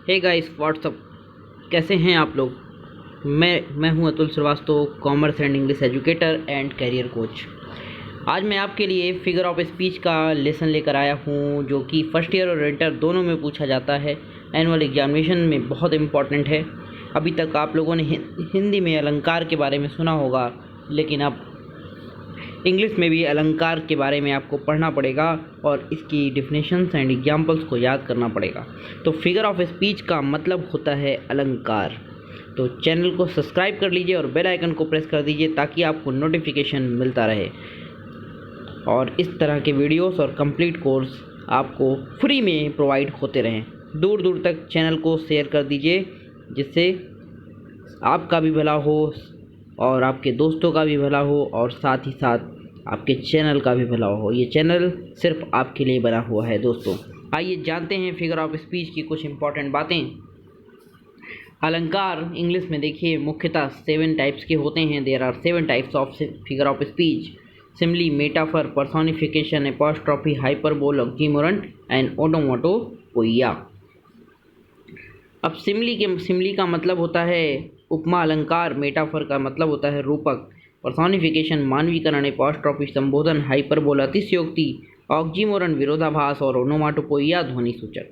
Hey guys what's up, कैसे हैं आप लोग। मैं हूं Atul Srivastava, commerce and English educator and career coach. आज मैं आपके लिए फिगर ऑफ स्पीच का लेसन लेकर आया हूं, जो कि फर्स्ट ईयर और इंटर दोनों में पूछा जाता है। एनुअल एग्जामिनेशन में बहुत इंपॉर्टेंट है। अभी तक आप लोगों ने हिंदी में अलंकार के बारे में सुना होगा, लेकिन अब इंग्लिश में भी अलंकार के बारे में आपको पढ़ना पड़ेगा और इसकी डिफिनेशंस एंड एग्जांपल्स को याद करना पड़ेगा। तो फिगर ऑफ स्पीच का मतलब होता है अलंकार। तो चैनल को सब्सक्राइब कर लीजिए और बेल आइकन को प्रेस कर दीजिए ताकि आपको नोटिफिकेशन मिलता रहे और इस तरह के वीडियोस और कंप्लीट कोर्स आपको फ्री में प्रोवाइड होते रहें। दूर दूर तक चैनल को शेयर कर दीजिए, जिससे आपका भी भला हो और आपके दोस्तों का भी भला हो और साथ ही साथ आपके चैनल का भी भला हो। ये चैनल सिर्फ आपके लिए बना हुआ है दोस्तों। आइए जानते हैं फिगर ऑफ स्पीच की कुछ इंपॉर्टेंट बातें। अलंकार इंग्लिश में देखिए मुख्यतः 7 टाइप्स के होते हैं। There are 7 types of figure of speech: simile, metaphor, personification, apostrophe, hyperbole, oxymoron and onomatopoeia. अब सिमिली का मतलब होता है उपमा अलंकार, मेटाफर का मतलब होता है रूपक, पर्सोनिफिकेशन मानवीकरण, एपोस्ट्रोफी संबोधन, हाइपरबोल अतिशयोक्ति, ऑक्सीमोरन विरोधाभास और ओनोमाटोपोइया ध्वनि सूचक।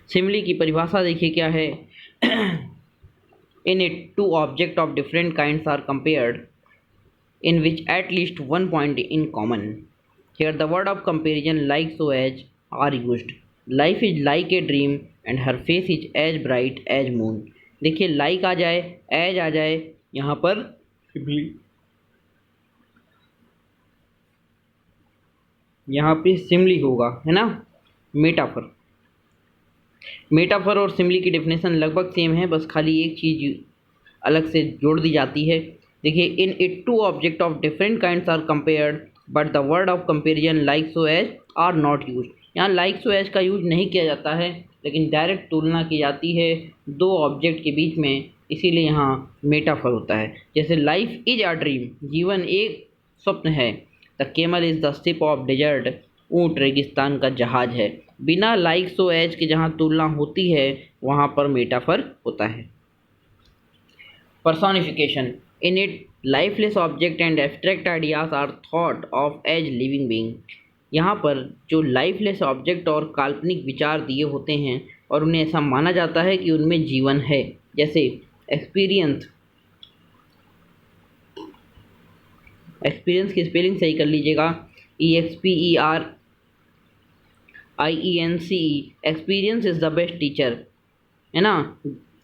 सिमिली की परिभाषा देखिए क्या है। In it two object of different kinds are compared in which at least one point in common. Here the word of comparison like so as are used. Life is like a dream and her face is as bright as moon. देखिए like आ जाए, as आ जाए, यहाँ पर यहाँ पे सिमली होगा, है ना। मेटाफर और सिमली की डेफिनेशन लगभग सेम है, बस खाली एक चीज अलग से जोड़ दी जाती है। देखिए, in it two object of different kinds are compared but the word of comparison like so as are not use. यहाँ लाइक सो एज का यूज नहीं किया जाता है, लेकिन डायरेक्ट तुलना की जाती है दो ऑब्जेक्ट के बीच में, इसीलिए यहाँ मेटाफर होता है। जैसे लाइफ इज अ ड्रीम, जीवन एक स्वप्न है। The camel is the ship of desert, ऊँट रेगिस्तान का जहाज है। बिना लाइक सो एज के जहाँ तुलना होती है वहाँ पर मेटाफर होता है। Personification. In it, lifeless object and abstract ideas are thought of as living being. यहाँ पर जो लाइफलेस ऑब्जेक्ट और काल्पनिक विचार दिए होते हैं और उन्हें ऐसा माना जाता है कि उनमें जीवन है। जैसे एक्सपीरियंस की स्पेलिंग सही कर लीजिएगा, EXPERIENCE। Experience is the best teacher, है ना।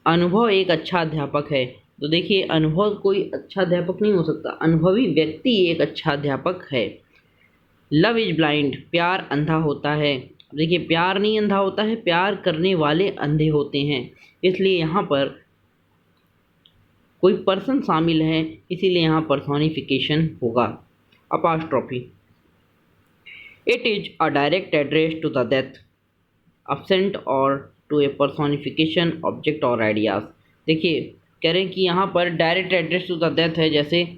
अनुभव एक अच्छा अध्यापक है। तो देखिए, अनुभव कोई अच्छा अध्यापक नहीं हो सकता, अनुभवी व्यक्ति एक अच्छा अध्यापक है। लव इज ब्लाइंड, प्यार अंधा होता है। देखिए, प्यार नहीं अंधा होता है, प्यार करने वाले अंधे होते हैं, इसलिए यहाँ पर कोई पर्सन शामिल है, इसीलिए यहाँ पर्सोनिफिकेशन होगा। Apostrophe, it is a direct address to the death, absent और टू ए पर्सोनिफिकेशन ऑब्जेक्ट और आइडियाज। देखिए, कह रहे हैं कि यहाँ पर direct address to the death है, जैसे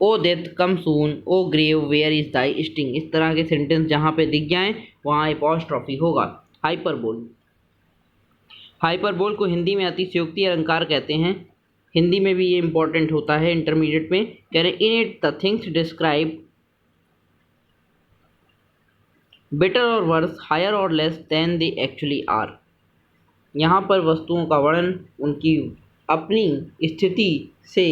O death come soon, O grave where is thy sting. इस तरह के सेंटेंस जहाँ पे दिख जाएं वहाँ एपोस्ट्रोफी होगा। हाइपरबोल को हिंदी में अतिशयोक्ति अलंकार कहते हैं। हिंदी में भी ये इंपॉर्टेंट होता है इंटरमीडिएट में। कह रहे हैं in it the things describe better और वर्स, हायर और less than they actually are. यहाँ पर वस्तुओं का वर्णन उनकी अपनी स्थिति से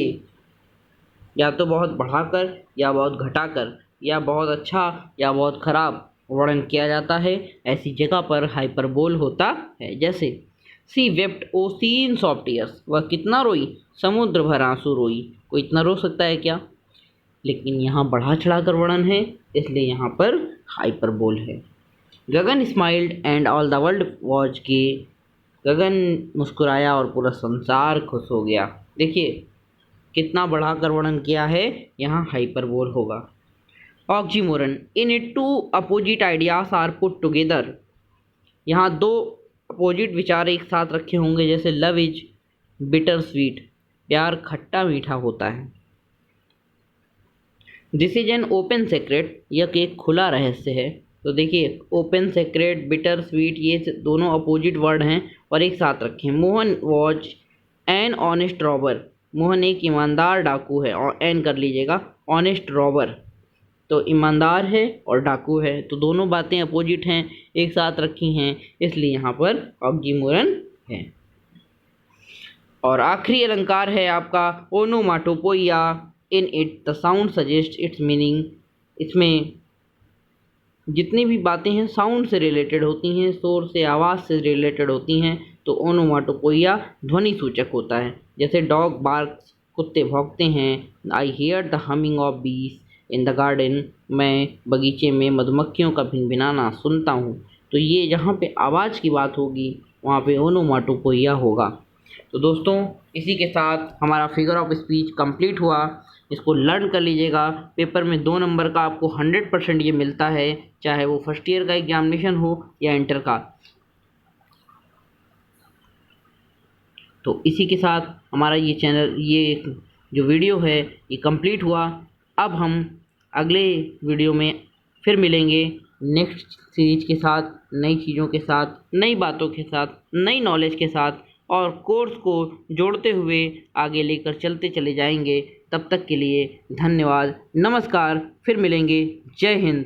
या तो बहुत बढ़ाकर या बहुत घटाकर या बहुत अच्छा या बहुत खराब वर्णन किया जाता है। ऐसी जगह पर हाइपरबोल होता है। जैसे सी वेप्ट ओसीन्स ऑफ टीयर्स, वह कितना रोई, समुद्र भर आंसू रोई। कोई इतना रो सकता है क्या? लेकिन यहाँ बढ़ा चढ़ाकर वर्णन है, इसलिए यहाँ पर हाइपरबोल है। Gagan smiled and all the world was gay, Gagan मुस्कुराया और पूरा संसार खुश हो गया। देखिए, कितना बढ़ाकर वर्णन किया है, यहाँ हाइपरबोल होगा। Oxymoron, in it two opposite ideas are put together. यहाँ दो अपोजिट विचार एक साथ रखे होंगे, जैसे लव इज बिटर स्वीट, प्यार खट्टा मीठा होता है। This is an open secret, यह एक खुला रहस्य है। तो देखिए ओपन, सेक्रेट, बिटर, स्वीट, ये दोनों अपोजिट वर्ड हैं और एक साथ रखे हैं। Mohan was an honest robber, Mohan एक ईमानदार डाकू है, और एन कर लीजिएगा, ऑनेस्ट रॉबर तो ईमानदार है और डाकू है, तो दोनों बातें अपोजिट हैं, एक साथ रखी हैं, इसलिए यहाँ पर ऑक्सीमोरन है। और आखिरी अलंकार है आपका onomatopoeia. In it the sound suggest its meaning. इसमें जितनी भी बातें हैं साउंड से रिलेटेड होती हैं, शोर से, आवाज़ से रिलेटेड होती हैं, तो ओनोमाटोपोइया ध्वनि सूचक होता है। जैसे डॉग बार्क्स, कुत्ते भौंकते हैं, I hear the humming of बीस इन द गार्डन, मैं बगीचे में मधुमक्खियों का भिनभिनाना सुनता हूँ। तो ये जहाँ पे आवाज़ की बात होगी वहाँ पे ओनोमाटोपोइया होगा। तो दोस्तों इसी के साथ हमारा फिगर ऑफ स्पीच कंप्लीट हुआ। इसको लर्न कर लीजिएगा, पेपर में 2 नंबर का आपको 100% ये मिलता है, चाहे वो फर्स्ट ईयर का एग्जामिनेशन हो या इंटर का। तो इसी के साथ हमारा ये चैनल, ये जो वीडियो है ये कंप्लीट हुआ। अब हम अगले वीडियो में फिर मिलेंगे नेक्स्ट सीरीज के साथ, नई चीज़ों के साथ, नई बातों के साथ, नई नॉलेज के साथ, और कोर्स को जोड़ते हुए आगे लेकर चलते चले जाएंगे। तब तक के लिए धन्यवाद, नमस्कार, फिर मिलेंगे। जय हिंद।